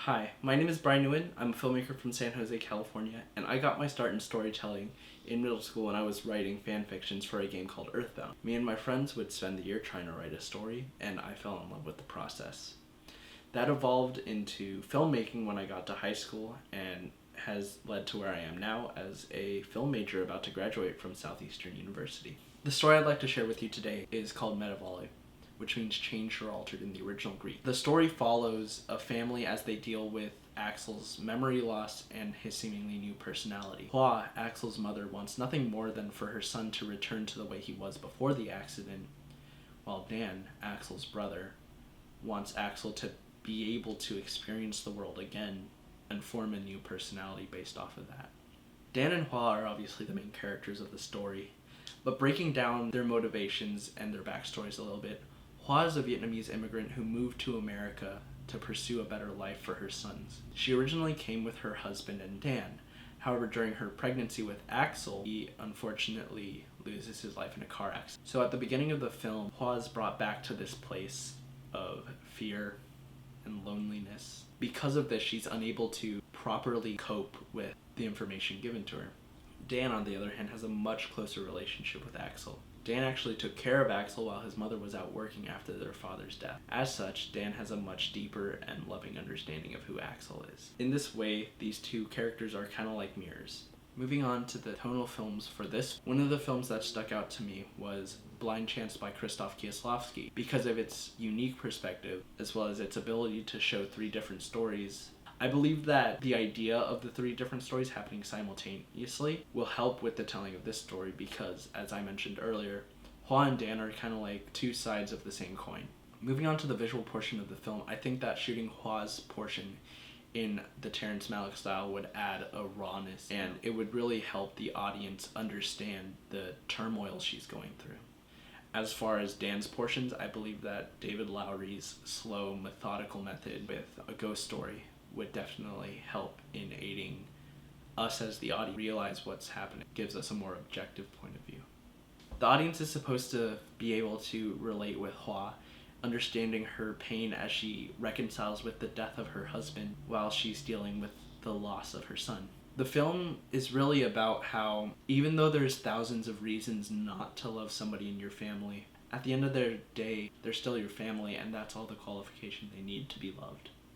Hi, my name is Brian Nguyen. I'm a filmmaker from San Jose, California, and I got my start in storytelling in middle school when I was writing fan fictions for a game called Earthbound. Me and my friends would spend the year trying to write a story, and I fell in love with the process. That evolved into filmmaking when I got to high school and has led to where I am now as a film major about to graduate from Southeastern University. The story I'd like to share with you today is called Metavole, which means changed or altered in the original Greek. The story follows a family as they deal with Axel's memory loss and his seemingly new personality. Hua, Axel's mother, wants nothing more than for her son to return to the way he was before the accident, while Dan, Axel's brother, wants Axel to be able to experience the world again and form a new personality based off of that. Dan and Hua are obviously the main characters of the story, but breaking down their motivations and their backstories a little bit, Hua is a Vietnamese immigrant who moved to America to pursue a better life for her sons. She originally came with her husband and Dan. However, during her pregnancy with Axel, he unfortunately loses his life in a car accident. So at the beginning of the film, Hua is brought back to this place of fear and loneliness. Because of this, she's unable to properly cope with the information given to her. Dan, on the other hand, has a much closer relationship with Axel. Dan actually took care of Axel while his mother was out working after their father's death. As such, Dan has a much deeper and loving understanding of who Axel is. In this way, these two characters are kind of like mirrors. Moving on to the tonal films for this, one of the films that stuck out to me was Blind Chance by Krzysztof Kieslowski because of its unique perspective as well as its ability to show three different stories. I believe that the idea of the three different stories happening simultaneously will help with the telling of this story because, as I mentioned earlier, Hua and Dan are kind of like two sides of the same coin. Moving on to the visual portion of the film, I think that shooting Hua's portion in the Terrence Malick style would add a rawness and it would really help the audience understand the turmoil she's going through. As far as Dan's portions, I believe that David Lowery's slow, methodical method with a ghost story would definitely help in aiding us as the audience realize what's happening. It gives us a more objective point of view. The audience is supposed to be able to relate with Hua, understanding her pain as she reconciles with the death of her husband while she's dealing with the loss of her son. The film is really about how even though there's thousands of reasons not to love somebody in your family, at the end of their day, they're still your family and that's all the qualification they need to be loved.